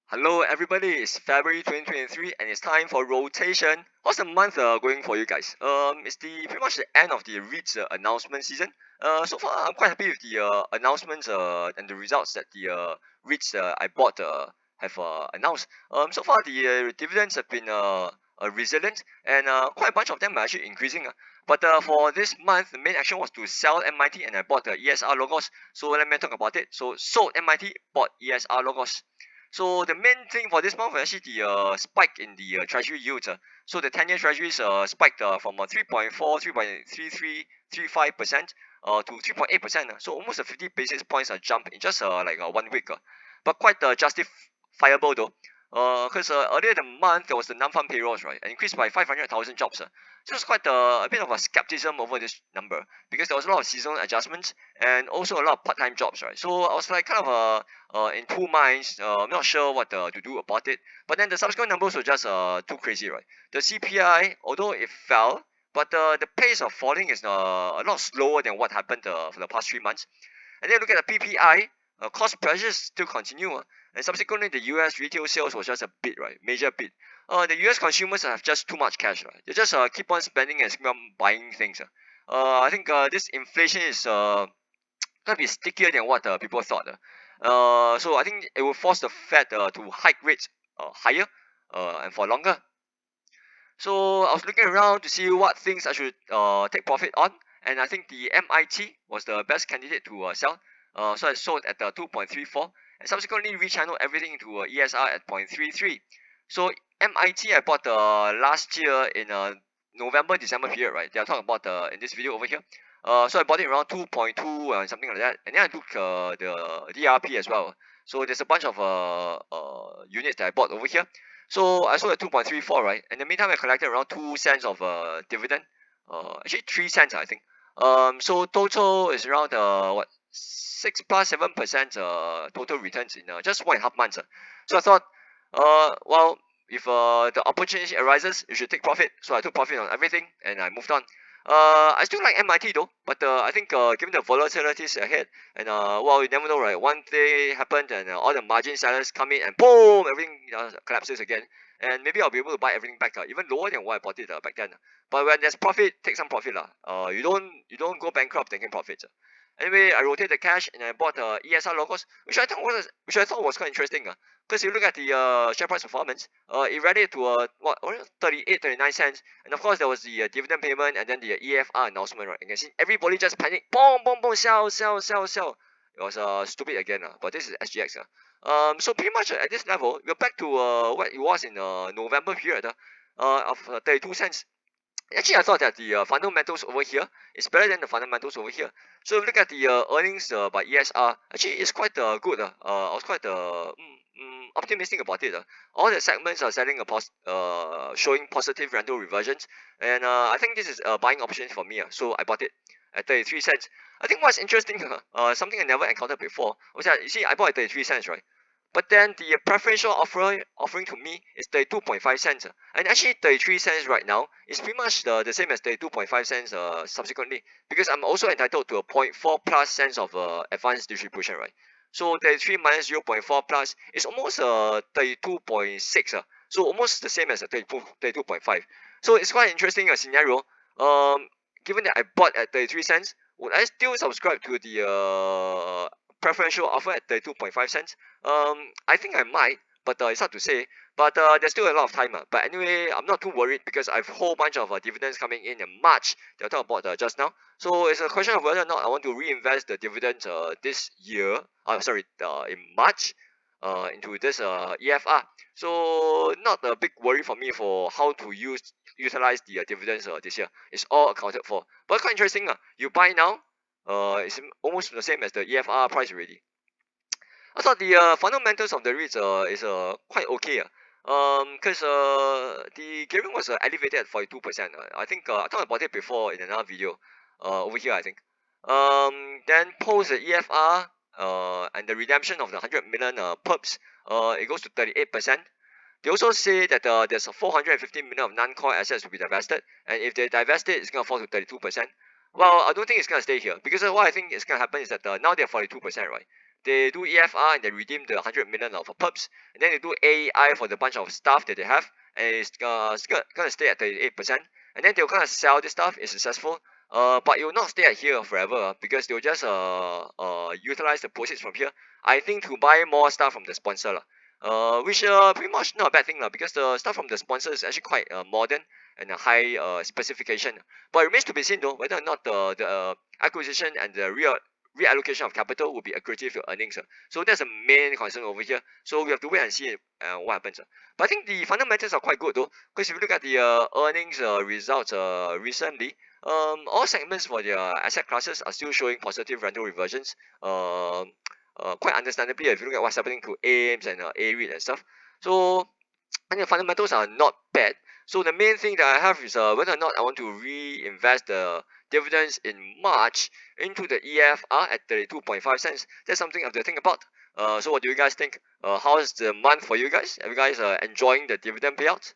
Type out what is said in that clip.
Hello everybody, it's February 2023 and it's time for rotation. How's the month going for you guys? It's pretty much the end of the Reit's announcement season. So far I'm quite happy with the announcements and the results that the Reits I bought have announced. So far the dividends have been resilient and quite a bunch of them are actually increasing. But for this month, the main action was to sell MIT and I bought the ESR-Logos. So let me talk about it. So sold MIT, bought ESR-Logos. So the main thing for this month was actually the spike in the treasury yields. So the 10-year treasuries spiked from 3.4, 3.3335% to 3.8%. So almost a 50 basis points jump in just like 1 week. But quite justifiable though. Because earlier the month there was the non-farm payrolls, right, and increased by 500,000 jobs. So it's quite a bit of a skepticism over this number because there was a lot of seasonal adjustments and also a lot of part-time jobs, right? So I was like kind of in two minds. I'm not sure what to do about it. But then the subsequent numbers were just too crazy, right? The CPI, although it fell, but the pace of falling is a lot slower than what happened for the past 3 months. And then look at the PPI, cost pressures still continue. And subsequently, the US retail sales was just a bit, right? Major bit. The US consumers have just too much cash, right? They just keep on spending and keep on buying things. I think this inflation is gonna be stickier than what people thought. So I think it will force the Fed to hike rates higher and for longer. So I was looking around to see what things I should take profit on, and I think the MIT was the best candidate to sell. So I sold at 2.34, and subsequently rechanneled everything to ESR at 0.33. So MIT I bought last year in November December period, right? They are talking about in this video over here. So I bought it around 2.2 and something like that, and then I took the DRP as well. So there's a bunch of units that I bought over here. So I sold at 2.34, right? In the meantime, I collected around 2 cents of dividend. Actually 3 cents, I think. So total is around what 6 plus 7% total returns in just 1.5 months. So I thought, well, if the opportunity arises, you should take profit. So I took profit on everything and I moved on. I still like MIT though, but I think given the volatilities ahead, and well, you never know, right? One day happened, and all the margin sellers come in, and boom, everything collapses again. And maybe I'll be able to buy everything back, even lower than what I bought it back then. But when there's profit, take some profit, lah. You don't go bankrupt taking profits. Anyway, I rotated the cash and I bought ESR-Logos, which I thought was quite interesting. Because you look at the share price performance, it rallied to 38, 39 cents, and of course there was the dividend payment and then the EFR announcement, right? You can see everybody just panic, boom, boom, boom, sell, sell, sell, sell. It was stupid again, but this is SGX. So pretty much at this level, we're back to what it was in November period of 32 cents. Actually, I thought that the fundamentals over here is better than the fundamentals over here. So if you look at the earnings by ESR, actually it's quite good. I was quite optimistic about it. All the segments are selling showing positive rental reversions, and I think this is a buying option for me. So I bought it at 33 cents. I think what's interesting, something I never encountered before, was that you see I bought at 33 cents, right? But then the preferential offering to me is 32.5 cents. And actually 33 cents right now is pretty much the same as 32.5 cents subsequently. Because I'm also entitled to a 0.4 plus cents of advanced distribution, right? So 33 minus 0.4 plus is almost 32.6. So almost the same as a 32.5. So it's quite an interesting scenario. Given that I bought at 33 cents, would I still subscribe to the preferential offer at 32.5 cents? I think I might, but it's hard to say. But there's still a lot of time. But anyway, I'm not too worried because I have a whole bunch of dividends coming in March that I'll talk about just now. So it's a question of whether or not I want to reinvest the dividends this year. In March. Into this EFR. So not a big worry for me for how to utilize the dividends this year. It's all accounted for. But quite interesting. You buy now, it's almost the same as the EFR price already. I thought the fundamentals of the REITs is quite okay. Because the gearing was elevated at 42%. I think I talked about it before in another video over here, I think. Then post the EFR and the redemption of the 100 million perps, it goes to 38%. They also say that there's a 450 million of non-core assets to be divested, and if they divest it, it's going to fall to 32%. Well, I don't think it's going to stay here because what I think is going to happen is that now they're 42%, right? they do EFR and they redeem the 100 million of perps, and then they do AEI for the bunch of stuff that they have, and it's gonna stay at 38%, and then they'll kind of sell this stuff if successful. But it will not stay at here forever because they'll just utilize the proceeds from here, I think, to buy more stuff from the sponsor lah. Which pretty much not a bad thing lah, because the stuff from the sponsor is actually quite modern and a high specification. But it remains to be seen though whether or not the acquisition and the reallocation of capital will be accretive to earnings. So that's the main concern over here. So we have to wait and see what happens. But I think the fundamentals are quite good though, because if you look at the earnings results recently, all segments for their asset classes are still showing positive rental reversions. Quite understandably, if you look at what's happening to AIMS and A-REIT and stuff. So I think the fundamentals are not bad. So the main thing that I have is whether or not I want to reinvest the dividends in March into the EFR at 32.5 cents. That's something I have to think about. So what do you guys think? How's the month for you guys? Are you guys enjoying the dividend payouts?